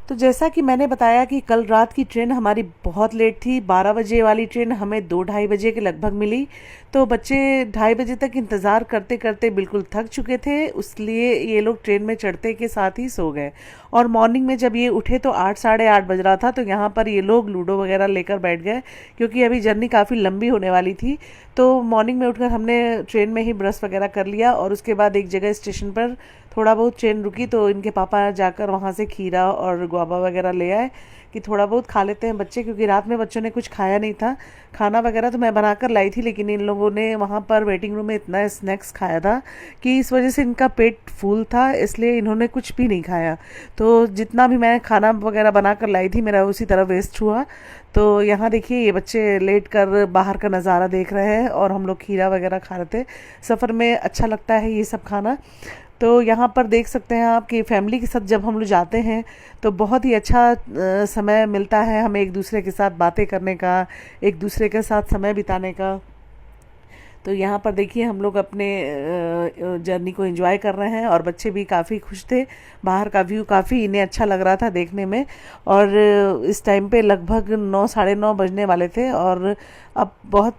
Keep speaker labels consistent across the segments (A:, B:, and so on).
A: तो जैसा कि मैंने बताया कि कल रात की ट्रेन हमारी बहुत लेट थी। 12 बजे वाली ट्रेन हमें 2-2:30 बजे के लगभग मिली। तो बच्चे 2:30 बजे तक इंतज़ार करते करते बिल्कुल थक चुके थे, इसलिए ये लोग ट्रेन में चढ़ते के साथ ही सो गए। और मॉर्निंग में जब ये उठे तो 8 8:30 बज रहा था, तो यहाँ पर ये लोग लूडो वगैरह लेकर बैठ गए, क्योंकि अभी जर्नी काफ़ी लंबी होने वाली थी। तो मॉर्निंग में उठकर हमने ट्रेन में ही ब्रश वगैरह कर लिया, और उसके बाद एक जगह स्टेशन पर थोड़ा बहुत ट्रेन रुकी तो इनके पापा जाकर वहाँ से खीरा और गुआवा वगैरह ले आए कि थोड़ा बहुत खा लेते हैं बच्चे, क्योंकि रात में बच्चों ने कुछ खाया नहीं था। खाना वगैरह तो मैं बनाकर लाई थी, लेकिन इन लोगों ने वहाँ पर वेटिंग रूम में इतना स्नैक्स खाया था कि इस वजह से इनका पेट फूल था, इसलिए इन्होंने कुछ भी नहीं खाया। तो जितना भी मैं खाना वगैरह बनाकर लाई थी मेरा उसी तरह वेस्ट हुआ। तो यहाँ देखिए ये बच्चे लेट कर बाहर का नज़ारा देख रहे हैं और हम लोग खीरा वगैरह खा रहे थे। सफ़र में अच्छा लगता है ये सब खाना। तो यहाँ पर देख सकते हैं आप कि फैमिली के साथ जब हम लोग जाते हैं तो बहुत ही अच्छा समय मिलता है हमें एक दूसरे के साथ बातें करने का, एक दूसरे के साथ समय बिताने का। तो यहाँ पर देखिए हम लोग अपने जर्नी को एंजॉय कर रहे हैं, और बच्चे भी काफ़ी खुश थे। बाहर का व्यू काफ़ी इन्हें अच्छा लग रहा था देखने में। और इस टाइम पे लगभग 9 साढ़े 9 बजने वाले थे, और अब बहुत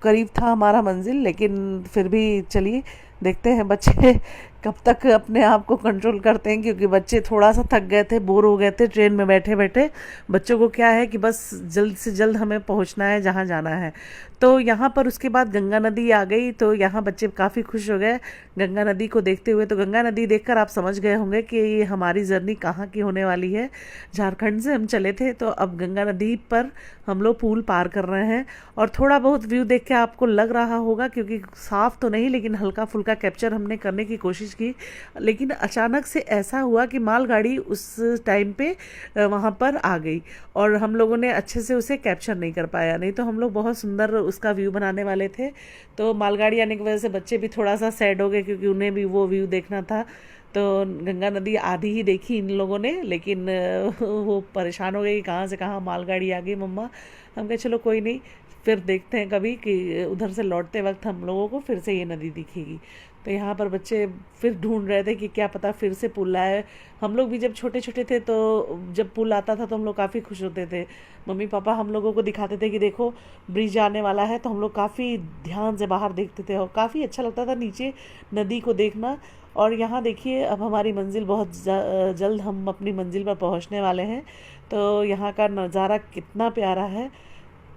A: करीब था हमारा मंजिल, लेकिन फिर भी चलिए देखते हैं बच्चे कब तक अपने आप को कंट्रोल करते हैं, क्योंकि बच्चे थोड़ा सा थक गए थे, बोर हो गए थे ट्रेन में बैठे बैठे। बच्चों को क्या है कि बस जल्द से जल्द हमें पहुंचना है जहां जाना है। तो यहाँ पर उसके बाद गंगा नदी आ गई, तो यहाँ बच्चे काफ़ी खुश हो गए गंगा नदी को देखते हुए। तो गंगा नदी देखकर आप समझ गए होंगे कि ये हमारी जर्नी कहाँ की होने वाली है। झारखंड से हम चले थे, तो अब गंगा नदी पर हम लोग पुल पार कर रहे हैं। और थोड़ा बहुत व्यू देख के आपको लग रहा होगा, क्योंकि साफ तो नहीं लेकिन हल्का फुल्का कैप्चर हमने करने की कोशिश की, लेकिन अचानक से ऐसा हुआ कि मालगाड़ी उस टाइम पे वहाँ पर आ गई, और हम लोगों ने अच्छे से उसे कैप्चर नहीं कर पाया। नहीं तो हम लोग बहुत सुंदर उसका व्यू बनाने वाले थे। तो मालगाड़ी आने की वजह से बच्चे भी थोड़ा सा सैड हो गए, क्योंकि उन्हें भी वो व्यू देखना था। तो गंगा नदी आधी ही देखी इन लोगों ने, लेकिन वो परेशान हो गए कि कहाँ से कहाँ मालगाड़ी आ गई मम्मा। हम कहे चलो कोई नहीं, फिर देखते हैं कभी कि उधर से लौटते वक्त हम लोगों को फिर से ये नदी दिखेगी। तो यहाँ पर बच्चे फिर ढूंढ रहे थे कि क्या पता फिर से पुल आए। हम लोग भी जब छोटे छोटे थे तो जब पुल आता था तो हम लोग काफ़ी खुश होते थे। मम्मी पापा हम लोगों को दिखाते थे कि देखो ब्रिज आने वाला है, तो हम लोग काफ़ी ध्यान से बाहर देखते थे और काफ़ी अच्छा लगता था नीचे नदी को देखना। और यहाँ देखिए अब हमारी मंजिल बहुत जल्द हम अपनी मंजिल पर पहुँचने वाले हैं। तो यहाँ का नज़ारा कितना प्यारा है,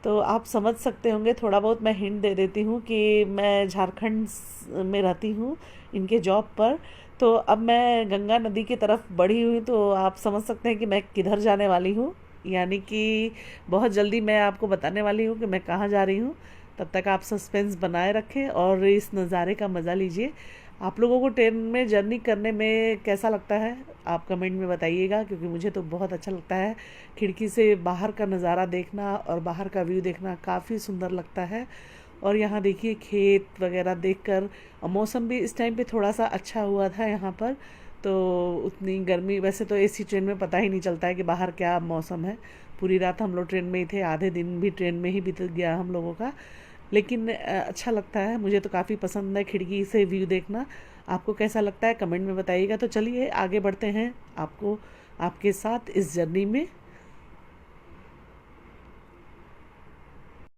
A: तो आप समझ सकते होंगे। थोड़ा बहुत मैं हिंट दे देती हूँ कि मैं झारखंड में रहती हूँ इनके जॉब पर। तो अब मैं गंगा नदी की तरफ बढ़ी हुई, तो आप समझ सकते हैं कि मैं किधर जाने वाली हूँ। यानी कि बहुत जल्दी मैं आपको बताने वाली हूँ कि मैं कहाँ जा रही हूँ। तब तक आप सस्पेंस बनाए रखें और इस नज़ारे का मज़ा लीजिए। आप लोगों को ट्रेन में जर्नी करने में कैसा लगता है आप कमेंट में बताइएगा, क्योंकि मुझे तो बहुत अच्छा लगता है। खिड़की से बाहर का नज़ारा देखना और बाहर का व्यू देखना काफ़ी सुंदर लगता है। और यहाँ देखिए खेत वगैरह देखकर, मौसम भी इस टाइम पे थोड़ा सा अच्छा हुआ था यहाँ पर। तो उतनी गर्मी, वैसे तो एसी ट्रेन में पता ही नहीं चलता है कि बाहर क्या मौसम है। पूरी रात हम लोग ट्रेन में ही थे, आधे दिन भी ट्रेन में ही बीत गया हम लोगों का। लेकिन अच्छा लगता है, मुझे तो काफ़ी पसंद है खिड़की से व्यू देखना। आपको कैसा लगता है कमेंट में बताइएगा। तो चलिए आगे बढ़ते हैं आपको आपके साथ इस जर्नी में।